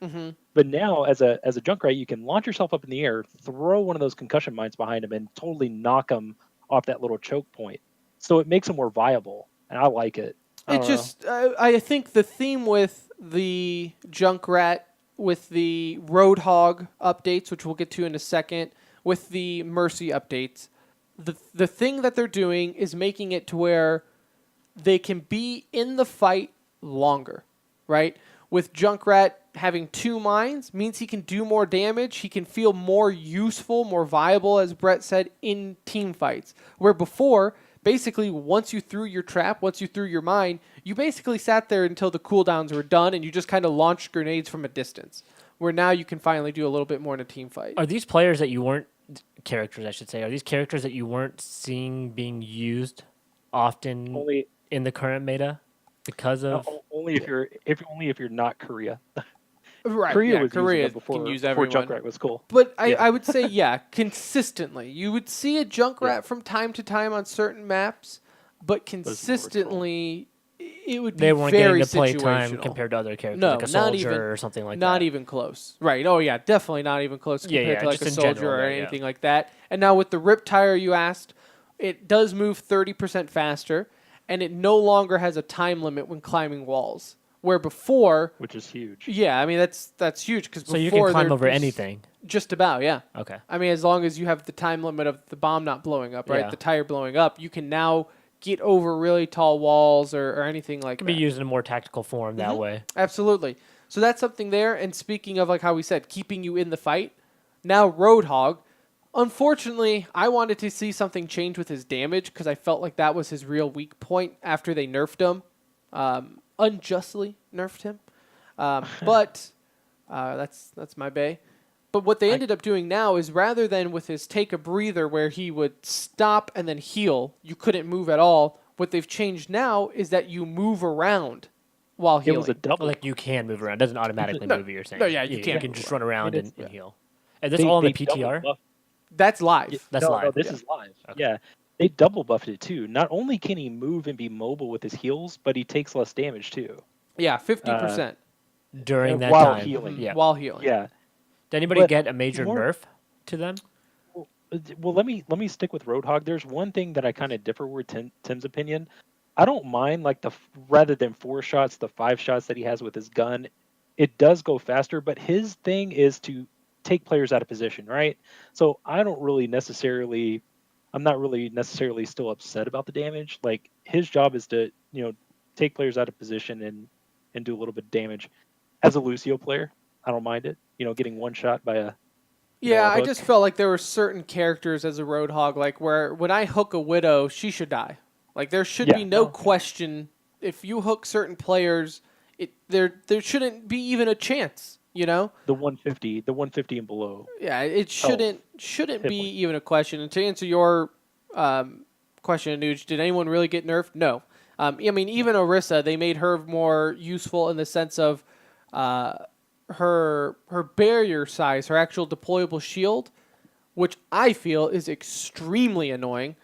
But now, as a Junkrat, you can launch yourself up in the air, throw one of those concussion mines behind him, and totally knock him off that little choke point. So it makes him more viable, and I like it.
I think the theme with the Junkrat, with the Roadhog updates, which we'll get to in a second, with the Mercy updates, the thing that they're doing is making it to where they can be in the fight longer, right? With Junkrat having 2 mines means he can do more damage. He can feel more useful, more viable, as Brett said, in team fights. Where before, basically once you threw your trap, once you threw your mine, you basically sat there until the cooldowns were done and you just kind of launched grenades from a distance. Where now you can finally do a little bit more in a team fight.
Are these players that you weren't characters, I should say, are these characters that you weren't seeing being used often
Only
in the current meta because of
only if you're not Korea.
Right,
Korea
yeah,
was
Korea
using it before
can use
before
everyone.
Junkrat was cool.
But
Yeah.
I would say, yeah, consistently. You would see a Junkrat from time to time on certain maps, but consistently it would be
they weren't
very
getting to play time
situational.
compared to other characters,
No,
like a
not
soldier
even-
or something like
Not
that?
even close. Right. Oh, yeah, definitely not even close
Yeah,
compared
yeah,
to like
just
a
in
soldier
general,
or
yeah, yeah.
anything like that. And now with the Rip Tire you asked, it does move 30% faster, and it no longer has a time limit when climbing walls. Where before,
Which is huge.
yeah, I mean, that's huge. Because
So you can climb over anything.
Just about, yeah.
Okay.
I mean, as long as you have the time limit of the bomb not blowing up, right?
Yeah.
The tire blowing up, you can now get over really tall walls or anything like
Can
that.
be used in a more tactical form that way.
Absolutely. So that's something there. And speaking of, like how we said, keeping you in the fight, now Roadhog, unfortunately, I wanted to see something change with his damage because I felt like that was his real weak point after they nerfed him. Unjustly nerfed him. But that's my bay. But what they ended up doing now is rather than with his take a breather where he would stop and then heal, you couldn't move at all. What they've changed now is that you move around while
It
healing.
was a double.
Like you can move around. It doesn't automatically
No,
move you, you're saying.
no, yeah, you
You
can't
can
move
just
around.
run around
It is-
and heal. And this all in the PTR?
That's live.
That's
no,
live.
No, this
Yeah.
is live.
Okay.
Yeah. They double buffed it too. Not only can he move and be mobile with his heals, but he takes less damage too.
Yeah, 50%
During that
while
time.
healing.
Yeah.
while healing.
Yeah.
Did anybody
But
get a major
more-
nerf to them?
Well, let me stick with Roadhog. There's one thing that I kind of differ with Tim's opinion. I don't mind like rather than 4 shots, the 5 shots that he has with his gun. It does go faster, but his thing is to take players out of position, right? So I'm not really necessarily still upset about the damage. Like his job is to, take players out of position and do a little bit of damage. As a Lucio player, I don't mind it. Getting one shot by a
Yeah,
a
I
hook.
just felt like there were certain characters as a Roadhog, like where when I hook a Widow, she should die. Like there should
Yeah,
be no
no.
question if you hook certain players, there shouldn't be even a chance.
the 150 and below.
Yeah, it shouldn't
hit
be
point.
even a question. And to answer your question, Nuge, did anyone really get nerfed? No. I mean, even Orisa, they made her more useful in the sense of her barrier size, her actual deployable shield, which I feel is extremely annoying,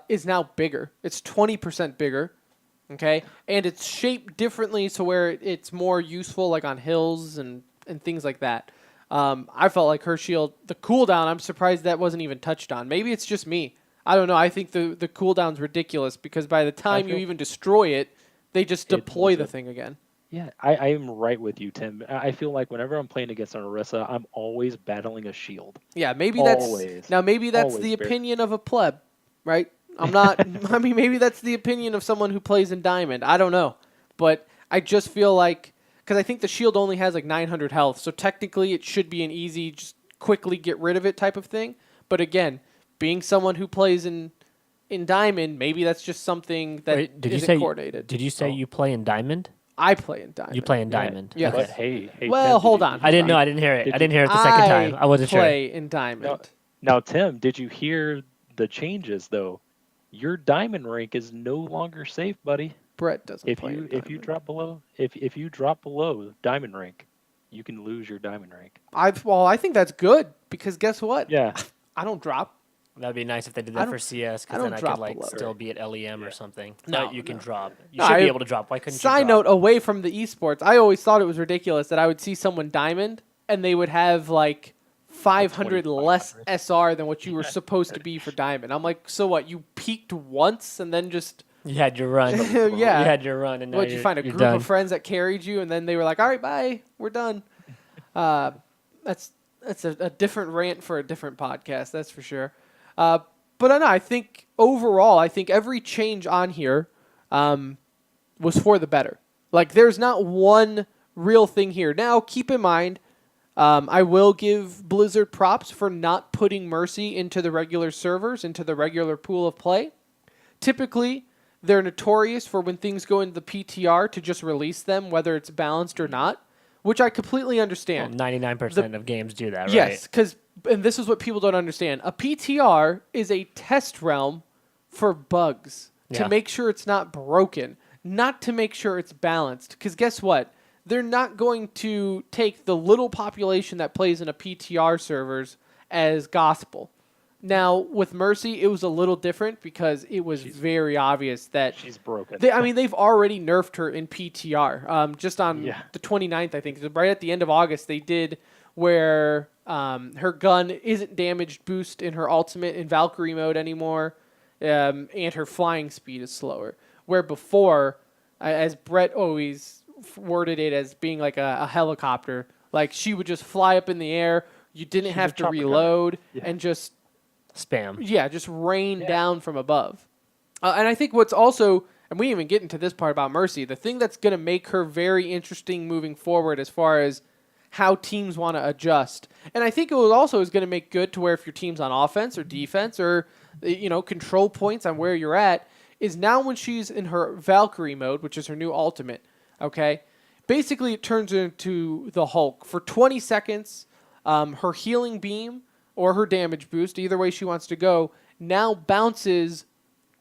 is now bigger. It's 20% bigger. Okay, and it's shaped differently to where it's more useful, like on hills and things like that. I felt like her shield, the cooldown, I'm surprised that wasn't even touched on. Maybe it's just me. I don't know. I think the cooldown's ridiculous because by the time you even destroy it, they just deploy the thing again.
Yeah, I am right with you, Tim. I feel like whenever I'm playing against an Orisa, I'm always battling a shield.
Yeah, maybe
Always.
maybe that's
Always
the
bear.
opinion of a pleb, right? I'm not. I mean, maybe that's the opinion of someone who plays in Diamond. I don't know, but I just feel like because I think the shield only has like 900 health, so technically it should be an easy, just quickly get rid of it type of thing. But again, being someone who plays in Diamond, maybe that's just something that
Wait, did you
isn't
say
coordinated.
Did you say you play in Diamond?
I play in Diamond.
You play in Diamond.
Yeah.
But
Okay.
hey,
Well,
Tim,
hold
did
on.
you-
I didn't know. I didn't hear it.
Did
I didn't hear it the second time. I wasn't sure.
play in Diamond.
Now, Tim, did you hear the changes though? Your diamond rank is no longer safe, buddy.
Brett doesn't
If
play
you
in
if you
Diamond.
drop below if you drop below diamond rank, you can lose your diamond rank.
I think that's good because guess what?
Yeah.
I don't drop.
That'd be nice if they did
I
that
don't-
for CS,
I
because
don't
then I
drop
could like
below.
still be at LEM or something.
No,
But you can
no.
drop. You
No,
should be
I-
able to drop. Why couldn't
Side
you
note,
drop?
away from the esports, I always thought it was ridiculous that I would see someone diamond and they would have like 500 less SR than what you were supposed to be for diamond. I'm like, so what? You peaked once and then just
You had your run.
Yeah.
You had your run, and now
what? You find a
you're
group
done.
of friends that carried you, and then they were like, all right, bye, we're done. That's a different rant for a different podcast, that's for sure. But I know, I think overall, I think every change on here was for the better. Like, there's not one real thing here. Now, keep in mind, I will give Blizzard props for not putting Mercy into the regular servers, into the regular pool of play. typically, they're notorious for when things go into the PTR to just release them, whether it's balanced or not, which I completely understand.
99% of games do that, right?
Yes, and this is what people don't understand. A PTR is a test realm for bugs to
Yeah.
make sure it's not broken, not to make sure it's balanced. Because guess what? They're not going to take the little population that plays in a PTR servers as gospel. Now, with Mercy, it was a little different because it was very obvious that
She's broken.
they've already nerfed her in PTR. Just on
Yeah.
the 29th, I think, right at the end of August, they did where her gun isn't damaged boost in her ultimate in Valkyrie mode anymore, and her flying speed is slower. Where before, as Brett always worded it as being like a helicopter, like she would just fly up in the air. You didn't
She's
have
a
to
chopper gunner.
reload
Yeah.
and just
Spam.
just rain down from above. And I think what's also, and we didn't even get into this part about Mercy, the thing that's going to make her very interesting moving forward as far as how teams want to adjust. And I think it was also is going to make good to where if your team's on offense or defense or, control points on where you're at, is now when she's in her Valkyrie mode, which is her new ultimate, okay, basically it turns into the Hulk. For 20 seconds, her healing beam or her damage boost, either way she wants to go, now bounces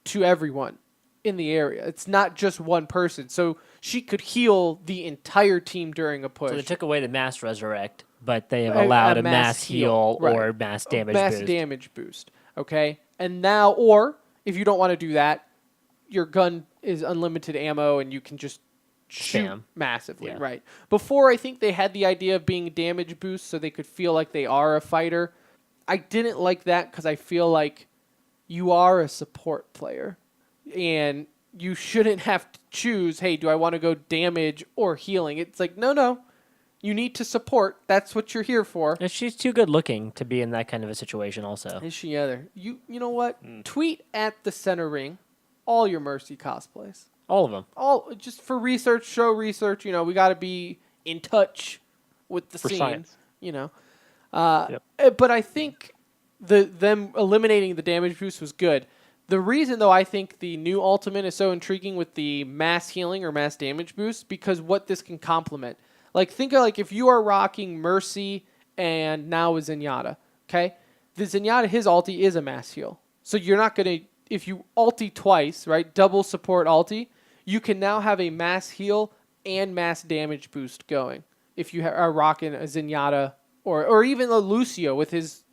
to everyone in the area. It's not just one person. So she could heal the entire team during a push.
So they took away the mass resurrect, but they have
A-
allowed
a
a
mass
mass
heal,
heal
right.
or mass damage
mass
boost.
damage boost. Okay? And now, or if you don't want to do that, your gun is unlimited ammo and you can just shoot
Spam.
massively,
Yeah.
right? Before, I think they had the idea of being damage boost so they could feel like they are a fighter. I didn't like that because I feel like you are a support player and you shouldn't have to choose, hey, do I want to go damage or healing? It's like, no. You need to support. That's what you're here for.
And she's too good looking to be in that kind of a situation also.
Is she other? You know what? Tweet at the center ring all your Mercy cosplays.
All of them.
All just for research, show research. We got to be in touch with the
For
scene.
science.
But I think them eliminating the damage boost was good. The reason, though, I think the new ultimate is so intriguing with the mass healing or mass damage boost because what this can complement. Like, think of if you are rocking Mercy and now a Zenyatta, okay? The Zenyatta, his ulti is a mass heal. So you're not going to, if you ulti twice, right, double support ulti, you can now have a mass heal and mass damage boost going if you are rocking a Zenyatta or even a Lucio with his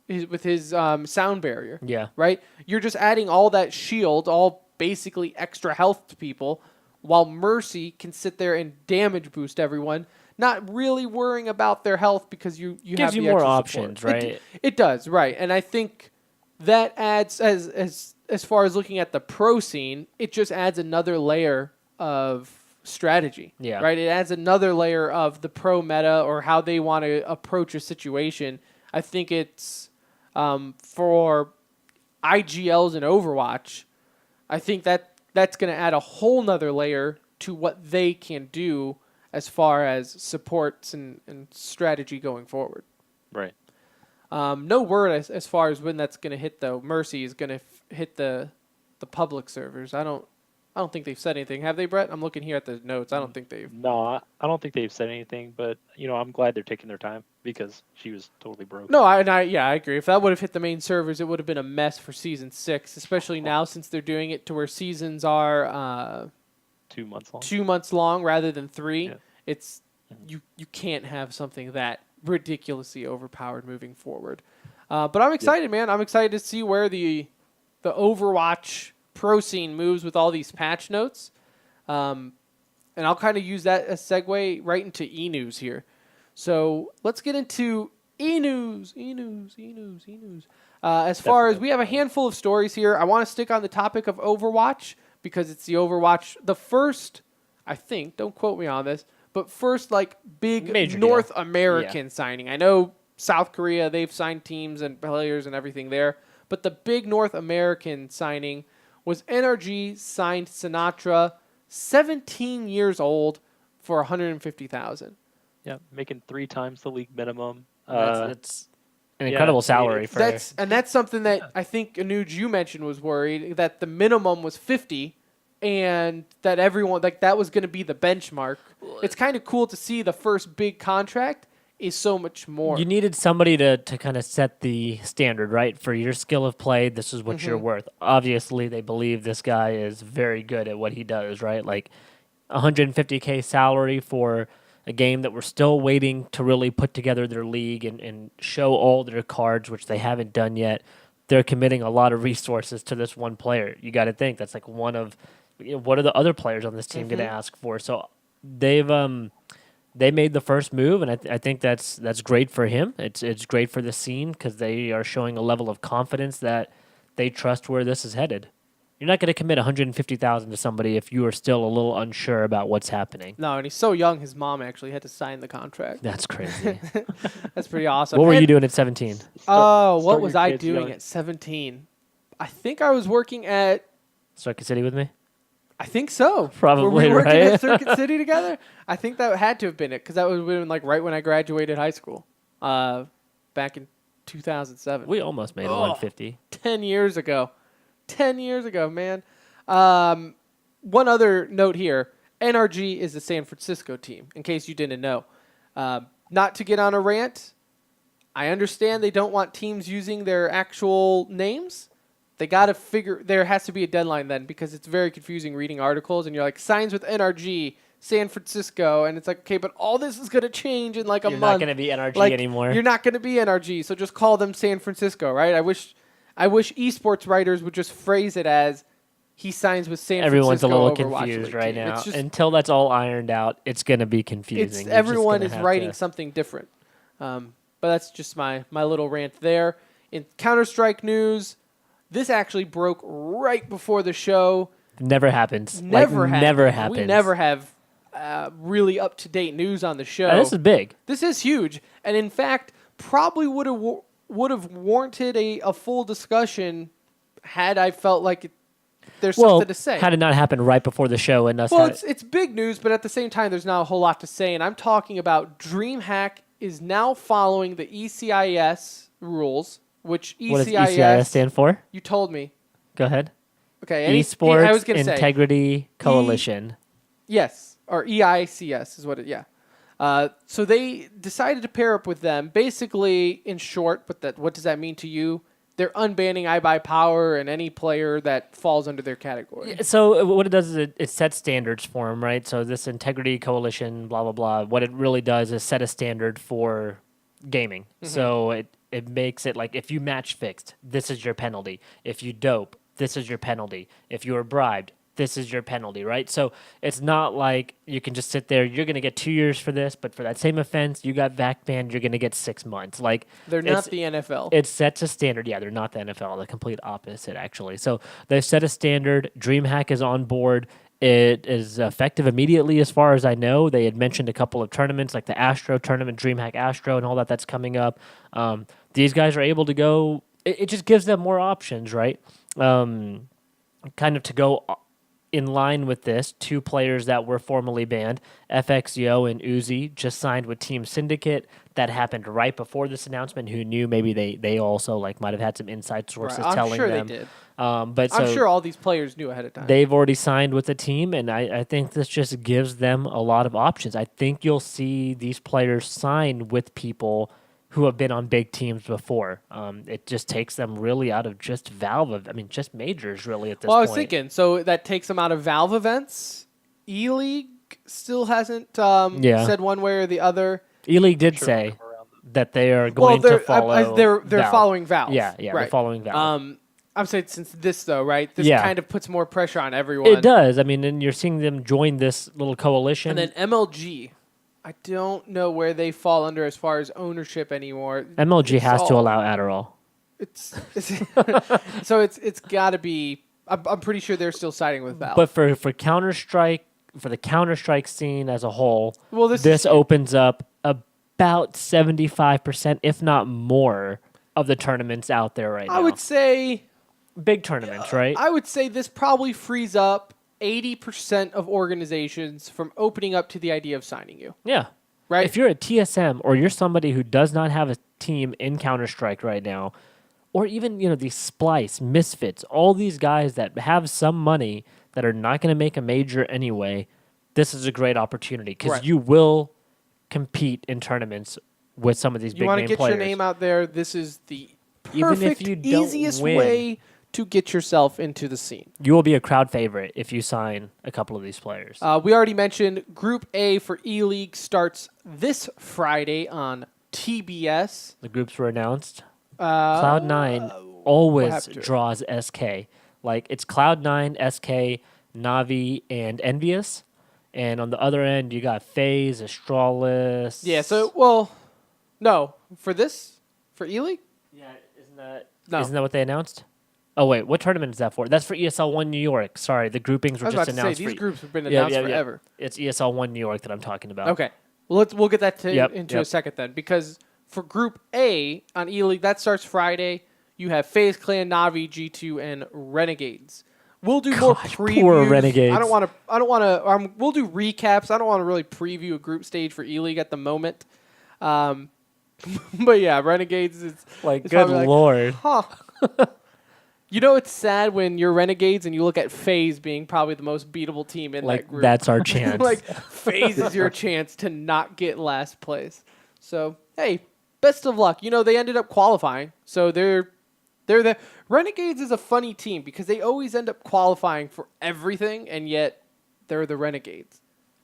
sound barrier.
Yeah.
Right? You're just adding all that shield, all basically extra health to people, while Mercy can sit there and damage boost everyone, not really worrying about their health because you
Gives
have
you
the
more
extra
options,
support.
right?
It does, right. And I think that adds, as far as looking at the pro scene, it just adds another layer of strategy.
Yeah.
Right? It adds another layer of the pro meta or how they want to approach a situation. I think it's for IGLs and Overwatch, I think that's going to add a whole nother layer to what they can do as far as supports and strategy going forward.
Right.
No word as far as when that's going to hit, though. Mercy is going to hit the public servers. I don't think they've said anything. Have they, Brett? I'm looking here at the notes. I don't think they've.
No, I don't think they've said anything, but I'm glad they're taking their time because she was totally broken.
No, I agree. If that would have hit the main servers, it would have been a mess for Season 6, especially now since they're doing it to where seasons are
2 months long.
2 months long rather than 3.
Yeah.
It's you can't have something that ridiculously overpowered moving forward. But I'm excited, man. I'm excited to see where the Overwatch pro scene moves with all these patch notes. And I'll kind of use that as segue right into e-news here. So let's get into e-news. As far as we have a handful of stories here, I want to stick on the topic of Overwatch because it's the Overwatch, the first, I think, don't quote me on this, but first big
Major
North
deal.
American signing. I know South Korea, they've signed teams and players and everything there, but the big North American signing was NRG signed Sinatra, 17 years old, for $150,000.
Yeah, making 3 times the league minimum.
That's an incredible
Yeah,
salary for.
That's something that I think Anuj you mentioned was worried that the minimum was 50, and that everyone that was going to be the benchmark. It's kind of cool to see the first big contract is so much more.
You needed somebody to kind of set the standard, right? For your skill of play, this is what you're worth. Obviously, they believe this guy is very good at what he does, right? Like 150K salary for a game that we're still waiting to really put together their league and show all their cards, which they haven't done yet. They're committing a lot of resources to this one player. You got to think that's like one of, what are the other players on this team going to ask for? So they made the first move, and I think that's great for him. It's great for the scene because they are showing a level of confidence that they trust where this is headed. You're not going to commit $150,000 to somebody if you are still a little unsure about what's happening.
No, and he's so young. His mom actually had to sign the contract.
That's crazy.
That's pretty awesome.
What were you doing at 17?
Oh, what
start
was
your
I
kids
doing
young.
at 17? I think I was working at.
Circuit City with me?
I think so.
Probably,
Were we working
right?
at Circuit City together? I think that had to have been it because that would have been like right when I graduated high school, back in 2007.
We almost made 150.
10 years ago. 10 years ago, man. One other note here. NRG is the San Francisco team, in case you didn't know. Not to get on a rant, I understand they don't want teams using their actual names. They got to figure, there has to be a deadline then because it's very confusing reading articles and you're like, signs with NRG, San Francisco, and it's like, okay, but all this is going to change in like a
You're
month.
not going to be NRG
Like,
anymore.
You're not going to be NRG, so just call them San Francisco, right? I wish esports writers would just phrase it as he signs with San
Everyone's
Francisco.
a little
Overwatch
confused
League
right
team.
now.
It's just,
Until that's all ironed out, it's going to be confusing.
it's
You're just
everyone
gonna
is
have
writing
to-
something different. But that's just my little rant there. In Counter-Strike news, this actually broke right before the show.
Never happens.
Never
like,
happens.
Never happens.
We never have really up-to-date news on the show.
This is big.
This is huge, and in fact, probably would have warranted a full discussion had I felt like there's something to say.
Had it not happened right before the show and us
Well,
had-
it's big news, but at the same time, there's not a whole lot to say. And I'm talking about Dreamhack is now following the ECIS rules, which
what does ECIS stand for?
You told me.
Go ahead.
Okay.
Esports
I was gonna say
Integrity Coalition.
yes, or EICS is what it. Yeah. So they decided to pair up with them. Basically, in short, but what does that mean to you? They're unbanning iBuyPower and any player that falls under their category.
So what it does is it sets standards for them, right? So this Integrity Coalition, blah, blah, blah, what it really does is set a standard for gaming. So it makes it like if you match fixed, this is your penalty. If you dope, this is your penalty. If you were bribed, this is your penalty, right? So it's not like you can just sit there, you're going to get 2 years for this, but for that same offense, you got VAC banned, you're going to get 6 months. Like
They're not the NFL.
It sets a standard. Yeah, they're not the NFL, the complete opposite, actually. So they've set a standard. Dreamhack is on board. It is effective immediately as far as I know. They had mentioned a couple of tournaments, like the Astro tournament, Dreamhack Astro, and all that's coming up. These guys are able to go. It just gives them more options, right? Kind of to go in line with this, 2 players that were formerly banned, FXYO and Uzi, just signed with Team Syndicate. That happened right before this announcement. Who knew? Maybe they also like might have had some inside sources
Right.
telling
I'm sure
them.
they did.
But
I'm
so
sure all these players knew ahead of time.
they've already signed with the team, and I think this just gives them a lot of options. I think you'll see these players sign with people who have been on big teams before. It just takes them really out of just Valve. Just majors really at this
well, I
point.
was thinking, so that takes them out of Valve events. E-League still hasn't said one way or the other.
E-League did say that they are going to follow.
They're
Valve.
following Valve.
Yeah,
right.
they're following Valve.
I'm saying since this though, right? This
Yeah.
kind of puts more pressure on everyone.
It does. And you're seeing them join this little coalition.
And then MLG, I don't know where they fall under as far as ownership anymore.
MLG
It's
has to
all-
allow Adderall.
It's so it's got to be. I'm pretty sure they're still siding with Valve.
But for Counter-Strike, for the Counter-Strike scene as a whole,
Well,
this opens up about 75%, if not more, of the tournaments out there right now.
I would say
Big tournaments, right?
I would say this probably frees up 80% of organizations from opening up to the idea of signing you.
Yeah.
right?
If you're a TSM or you're somebody who does not have a team in Counter-Strike right now, or even, these Splice, Misfits, all these guys that have some money that are not going to make a major anyway, this is a great opportunity because
Right.
you will compete in tournaments with some of these
You
big
want to
name
get
players.
your name out there. This is the
Even if
perfect,
you don't
easiest
win.
way to get yourself into the scene.
You will be a crowd favorite if you sign a couple of these players.
We already mentioned Group A for E-League starts this Friday on TBS.
The groups were announced.
Uh,
Cloud9 always
happened to it?
draws SK. Like, it's Cloud9, SK, Navi, and Envious. And on the other end, you got FaZe, Astralis.
Yeah, no. For E-League?
Yeah, isn't that
No.
isn't that what they announced? Oh wait, what tournament is that for? That's for ESL One New York. Sorry, the groupings
I
were
was about
just
to say,
announced.
these
for,
groups have been
Yeah,
announced
yeah, yeah.
forever.
It's ESL One New York that I'm talking about.
Okay. Well, we'll get that into a
Yep.
second then, because for Group A on E-League, that starts Friday. You have FaZe Clan, Navi, G2, and Renegades. We'll do more
Gosh,
previews.
poor Renegades.
I don't want to. We'll do recaps. I don't want to really preview a group stage for E-League at the moment. But yeah, Renegades is
Like,
it's
good
probably
lord.
Huh. It's sad when you're Renegades and you look at FaZe being probably the most beatable team in
Like,
that group.
that's our chance.
Like, FaZe is your chance to not get last place. So, hey, best of luck. They ended up qualifying. So they're the Renegades is a funny team because they always end up qualifying for everything, and yet they're the Renegades.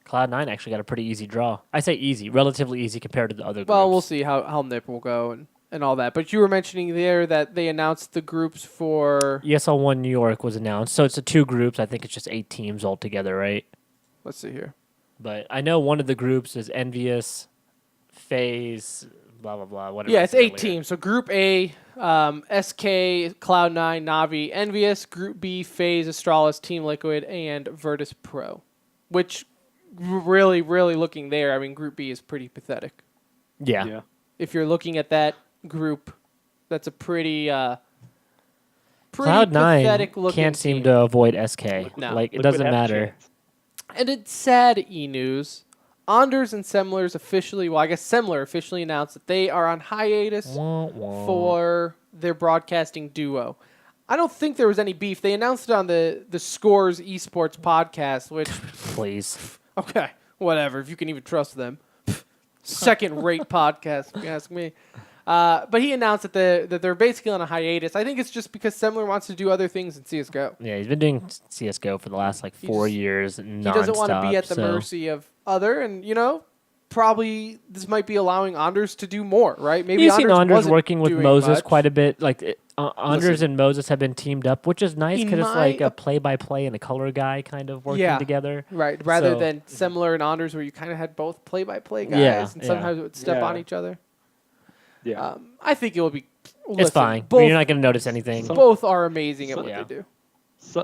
Cloud9 actually got a pretty easy draw. I say easy, relatively easy compared to the other groups.
Well, we'll see how NIP will go and all that. But you were mentioning there that they announced the groups for...
ESL One New York was announced. So it's the two groups. I think it's just 8 teams altogether, right?
Let's see here.
But I know one of the groups is Envious, FaZe, blah, blah, blah. Whatever.
Yeah,
I
it's
said
8
earlier.
teams. So Group A, SK, Cloud9, Navi, Envious. Group B, FaZe, Astralis, Team Liquid, and Virtus Pro. Which, really, really looking there, I mean, Group B is pretty pathetic.
Yeah.
If you're looking at that group, that's a pretty
Cloud9
pathetic looking
can't seem
team.
to avoid SK.
No.
Like, it
Liquid
doesn't
have a
matter.
chance.
And it's sad E-News. Anders and Semler's officially, Semler officially announced that they are on hiatus
Wah, wah.
for their broadcasting duo. I don't think there was any beef. They announced it on the Scores Esports podcast, which,
Please.
okay, whatever, if you can even trust them. Second-rate podcast, if you ask me. But he announced that they're basically on a hiatus. I think it's just because Semler wants to do other things in CSGO.
Yeah, he's been doing CSGO for the last, 4 years nonstop.
He doesn't want to be at the
so-
mercy of other, and, probably this might be allowing Anders to do more, right? Maybe
You've seen Anders
wasn't
working with
doing
Moses
much.
quite a bit. Anders
Listen.
and Moses have been teamed up, which is nice
He
because it's
might
like a
ap-
play-by-play and a color guy kind of working
Yeah.
together.
Right, rather
So-
than Semler and Anders where you kind of had both play-by-play guys
Yeah,
and
yeah.
sometimes it would step
Yeah.
on each other.
Yeah.
I think it will be...
It's
listen,
fine.
Both,
You're not going to notice anything.
both are amazing at what
Yeah.
they do.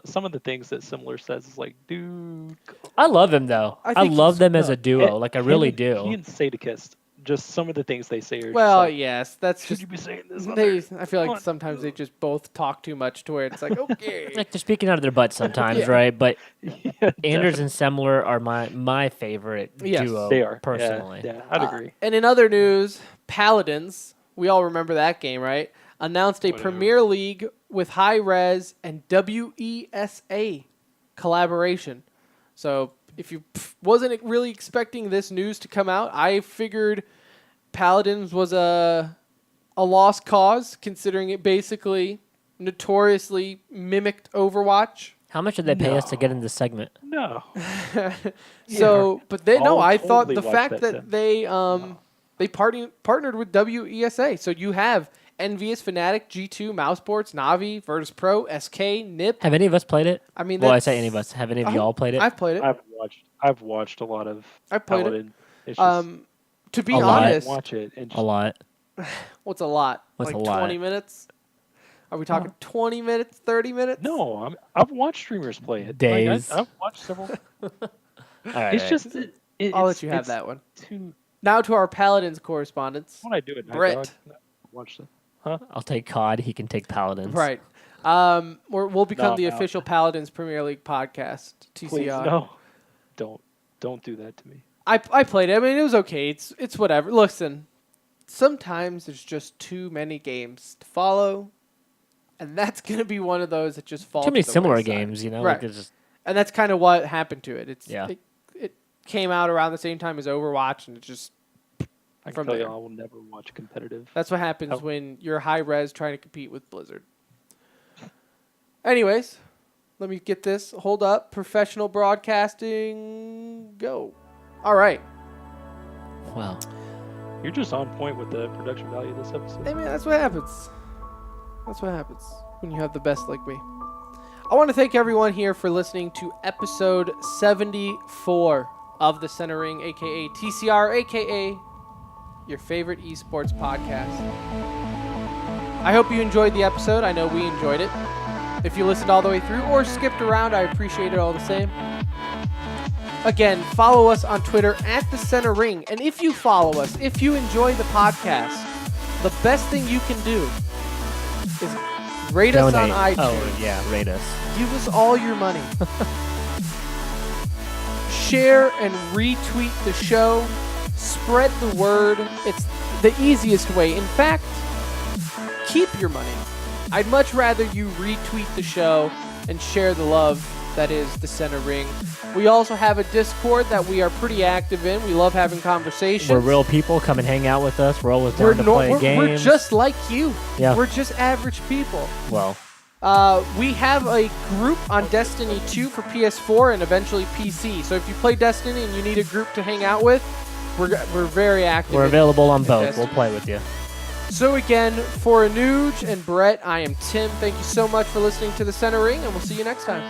Some of the things that Similar says is like, dude.
I love him, though.
I
I
think
love
he's-
them as a duo.
Him
I really
and-
do.
He and Sadakist, just some of the things they say are
Well,
just like,
yes, that's
should
just...
you be saying this?
I feel like sometimes they just both talk too much to where it's like, okay.
Like, they're speaking out of their butts sometimes,
Yeah.
right? But
Yeah,
Anders and Semler are my favorite
Yes.
duo,
they are.
personally.
Yeah, I'd agree.
And in other news, Paladins, we all remember that game, right? Announced a
Whatever.
Premier League with High Res and WESA collaboration. So if you wasn't really expecting this news to come out, I figured Paladins was a lost cause, considering it basically notoriously mimicked Overwatch.
How much did they pay us to get in this segment?
No.
So, but they no,
I'll
I thought
totally
the
watch
fact
that
that they partnered with WESA. So you have Envious, Fnatic, G2, Mousesports, Navi, Virtus Pro, SK, NIP.
Have any of us played it?
I mean,
Well, I
that's-
say any of us. Have any of y'all played it?
I've played it.
I've watched a lot of
I've played it.
Paladin. It's just,
To be
A lot.
honest,
watch it and
a
just,
lot.
what's a lot?
What's
like
a lot?
20 minutes? Are we talking 20 minutes, 30 minutes?
No, I've watched streamers play it.
Days.
I've watched several.
All right.
It's just
I'll let you have that one.
Too,
Now to our Paladins correspondence.
when I do it,
Brett.
I watch the.
I'll take COD. He can take Paladins.
Right. We'll become
No,
the
no.
official Paladins Premier League podcast, TCR.
Please, no, don't do that to me.
I played it. I mean, it was okay. It's whatever. Listen, sometimes there's just too many games to follow, and that's gonna be one of those that just falls.
Too many
to the
similar
wayside.
games, you know.
Right.
Like it's just
And that's kind of what happened to it.
Yeah.
It came out around the same time as Overwatch, and it just
I
from
can tell you,
there.
I will never watch competitive.
That's what happens
Oh.
when you're high res trying to compete with Blizzard. Anyways, let me get this. Hold up. Professional broadcasting. Go. All right.
well.
You're just on point with the production value of this episode.
Hey, man, that's what happens. That's what happens when you have the best like me. I want to thank everyone here for listening to episode 74 of The Center Ring, a.k.a. TCR, a.k.a. your favorite esports podcast. I hope you enjoyed the episode. I know we enjoyed it. If you listened all the way through or skipped around, I appreciate it all the same. Again, follow us on Twitter at The Center Ring. And if you follow us, if you enjoy the podcast, the best thing you can do is rate us on
Donate.
iTunes.
Oh yeah, rate us.
Give us all your money. Share and retweet the show. Spread the word. It's the easiest way. In fact, keep your money. I'd much rather you retweet the show and share the love that is The Center Ring. We also have a Discord that we are pretty active in. We love having conversations.
We're real people. Come and hang out with us. We're always down to play games.
We're just like you.
Yeah.
We're just average people.
Well,
We have a group on Destiny 2 for PS4 and eventually PC. So if you play Destiny and you need a group to hang out with, we're very active.
we're available on both.
Destiny.
We'll play with you.
So again, for Anuj and Brett, I am Tim. Thank you so much for listening to The Center Ring, and we'll see you next time.